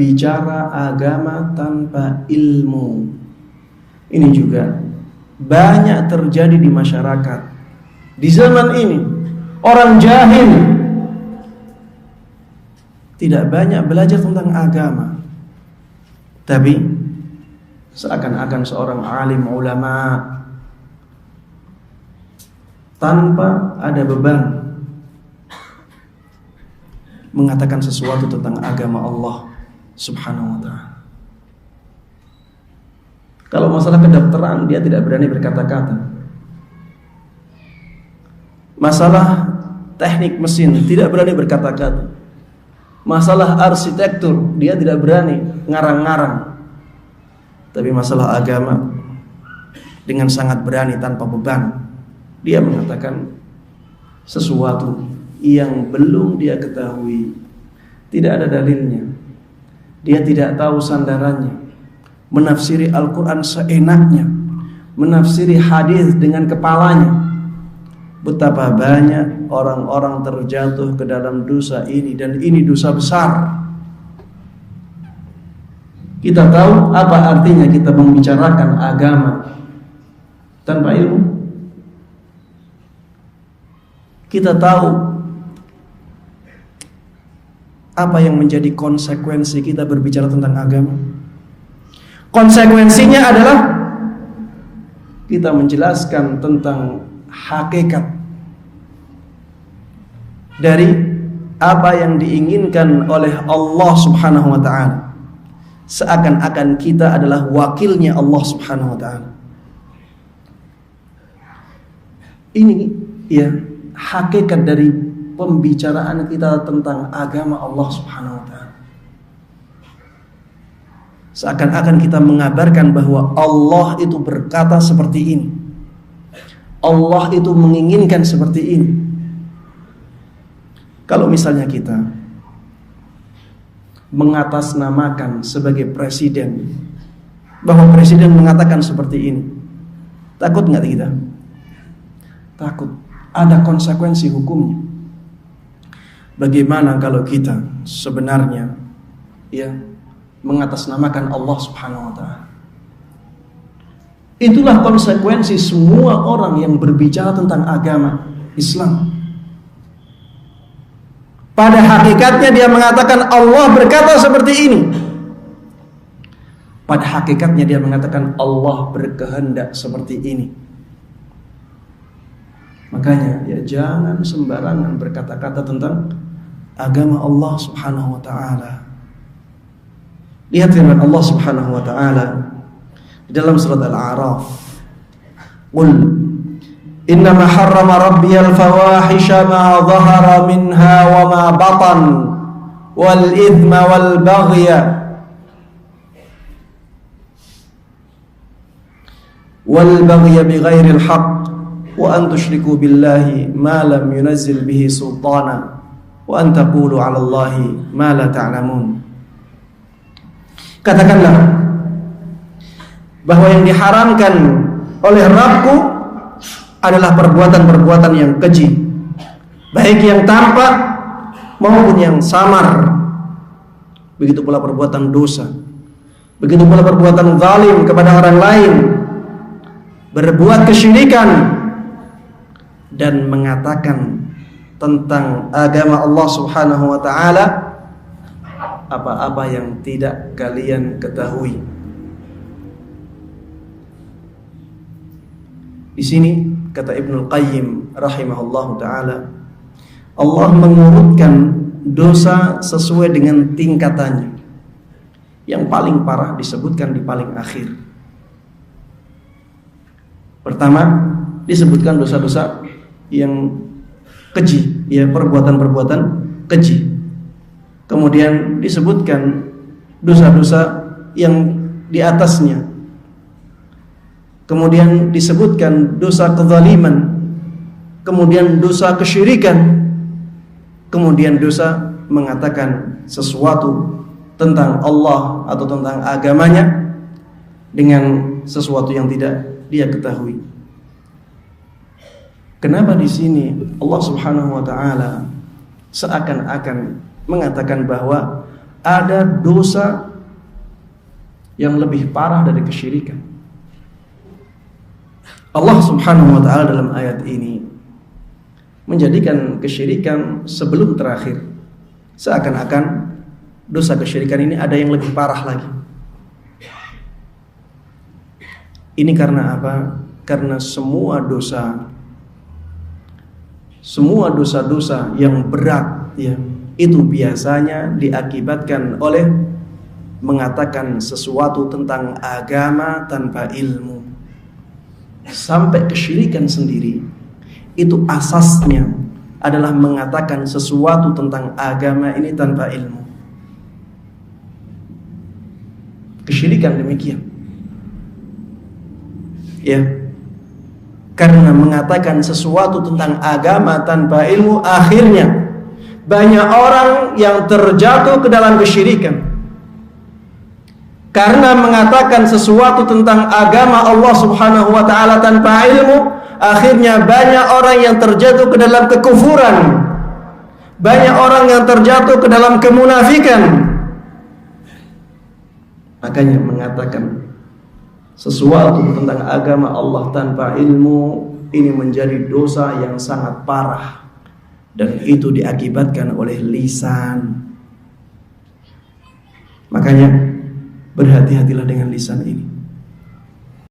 bicara agama tanpa ilmu. Ini juga banyak terjadi di masyarakat. Di zaman ini orang jahil tidak banyak belajar tentang agama, tapi seakan-akan seorang alim ulama tanpa ada beban mengatakan sesuatu tentang agama Allah Subhanahu wa ta'ala. Kalau masalah kedokteran dia tidak berani berkata-kata. Masalah teknik mesin tidak berani berkata-kata. Masalah arsitektur dia tidak berani ngarang-ngarang. Tapi masalah agama dengan sangat berani tanpa beban dia mengatakan sesuatu yang belum dia ketahui, tidak ada dalilnya, dia tidak tahu sandarannya, menafsiri Al-Quran seenaknya, menafsiri hadis dengan kepalanya. Betapa banyak orang-orang terjatuh ke dalam dosa ini, dan ini dosa besar. Kita tahu apa artinya kita membicarakan agama tanpa ilmu. Kita tahu apa yang menjadi konsekuensi kita berbicara tentang agama. Konsekuensinya adalah kita menjelaskan tentang hakikat dari apa yang diinginkan oleh Allah Subhanahu wa ta'ala. Seakan-akan kita adalah wakilnya Allah Subhanahu wa ta'ala. Ini ya hakikat dari pembicaraan kita tentang agama Allah Subhanahu wa ta'ala. Seakan-akan kita mengabarkan bahwa Allah itu berkata seperti ini, Allah itu menginginkan seperti ini. Kalau misalnya kita mengatasnamakan sebagai presiden bahwa presiden mengatakan seperti ini, takut nggak kita? Takut. Ada konsekuensi hukumnya. Bagaimana kalau kita sebenarnya ya mengatasnamakan Allah Subhanahu wa ta'ala? Itulah konsekuensi semua orang yang berbicara tentang agama Islam. Pada hakikatnya dia mengatakan Allah berkata seperti ini. Pada hakikatnya dia mengatakan Allah berkehendak seperti ini. Makanya ya jangan sembarangan berkata-kata tentang agama Allah Subhanahu wa ta'ala. Lihat firman Allah Subhanahu wa ta'ala di dalam surat Al-A'raf. Qul innama harrama rabbiyal fawahisha ma dhahara minha wa ma batan wal ithma wal baghya bighairil haqq wa an tusyriku billahi ma lam yunazzil bihi sultana wa an taqulu 'ala Allahi ma la ta'lamun. Katakanlah bahwa yang diharamkan oleh Rabbku adalah perbuatan-perbuatan yang keji, baik yang tampak maupun yang samar. Begitu pula perbuatan dosa, begitu pula perbuatan zalim kepada orang lain, berbuat kesyirikan, dan mengatakan tentang agama Allah Subhanahu wa ta'ala apa-apa yang tidak kalian ketahui. Di sini kata Ibnul Qayyim rahimahullahu ta'ala, Allah mengurutkan dosa sesuai dengan tingkatannya. Yang paling parah disebutkan di paling akhir. Pertama disebutkan dosa-dosa yang keji, ya perbuatan-perbuatan keji. Kemudian disebutkan dosa-dosa yang di atasnya. Kemudian disebutkan dosa kezaliman. Kemudian dosa kesyirikan. Kemudian dosa mengatakan sesuatu tentang Allah atau tentang agamanya dengan sesuatu yang tidak dia ketahui. Kenapa di sini Allah Subhanahu wa ta'ala seakan-akan mengatakan bahwa ada dosa yang lebih parah dari kesyirikan. Allah Subhanahu wa taala dalam ayat ini menjadikan kesyirikan sebelum terakhir. Seakan-akan dosa kesyirikan ini ada yang lebih parah lagi. Ini karena apa? Karena semua dosa-dosa yang berat ya, itu biasanya diakibatkan oleh mengatakan sesuatu tentang agama tanpa ilmu. Sampai kesyirikan sendiri itu asasnya adalah mengatakan sesuatu tentang agama ini tanpa ilmu. Kesyirikan demikian. Ya. Karena mengatakan sesuatu tentang agama tanpa ilmu, akhirnya banyak orang yang terjatuh ke dalam kesyirikan. Karena mengatakan sesuatu tentang agama Allah Subhanahu wa taala tanpa ilmu, akhirnya banyak orang yang terjatuh ke dalam kekufuran. Banyak orang yang terjatuh ke dalam kemunafikan. Makanya mengatakan sesuatu tentang agama Allah tanpa ilmu ini menjadi dosa yang sangat parah, dan itu diakibatkan oleh lisan. Makanya berhati-hatilah dengan lisan ini.